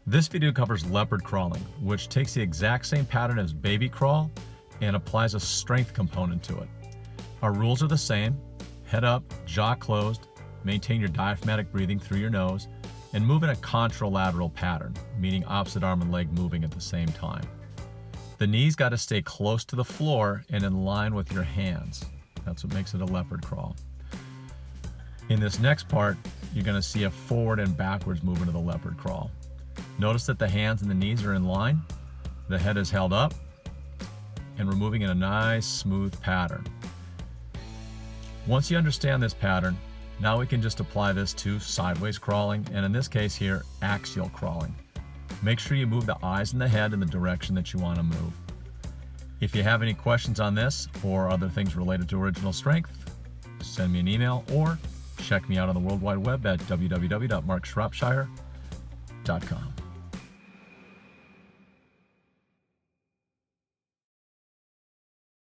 This video covers leopard crawling, which takes the exact same pattern as baby crawl and applies a strength component to it. Our rules are the same: head up, jaw closed, maintain your diaphragmatic breathing through your nose, and move in a contralateral pattern, meaning opposite arm and leg moving at the same time. The knees got to stay close to the floor and in line with your hands. That's what makes it a leopard crawl. In this next part, you're going to see a forward and backwards movement of the leopard crawl. Notice that the hands and the knees are in line, the head is held up, and we're moving in a nice smooth pattern. Once you understand this pattern, now we can just apply this to sideways crawling, and in this case here, axial crawling. Make sure you move the eyes and the head in the direction that you want to move. If you have any questions on this or other things related to original strength, send me an email or check me out on the World Wide Web at www.markshropshire.com.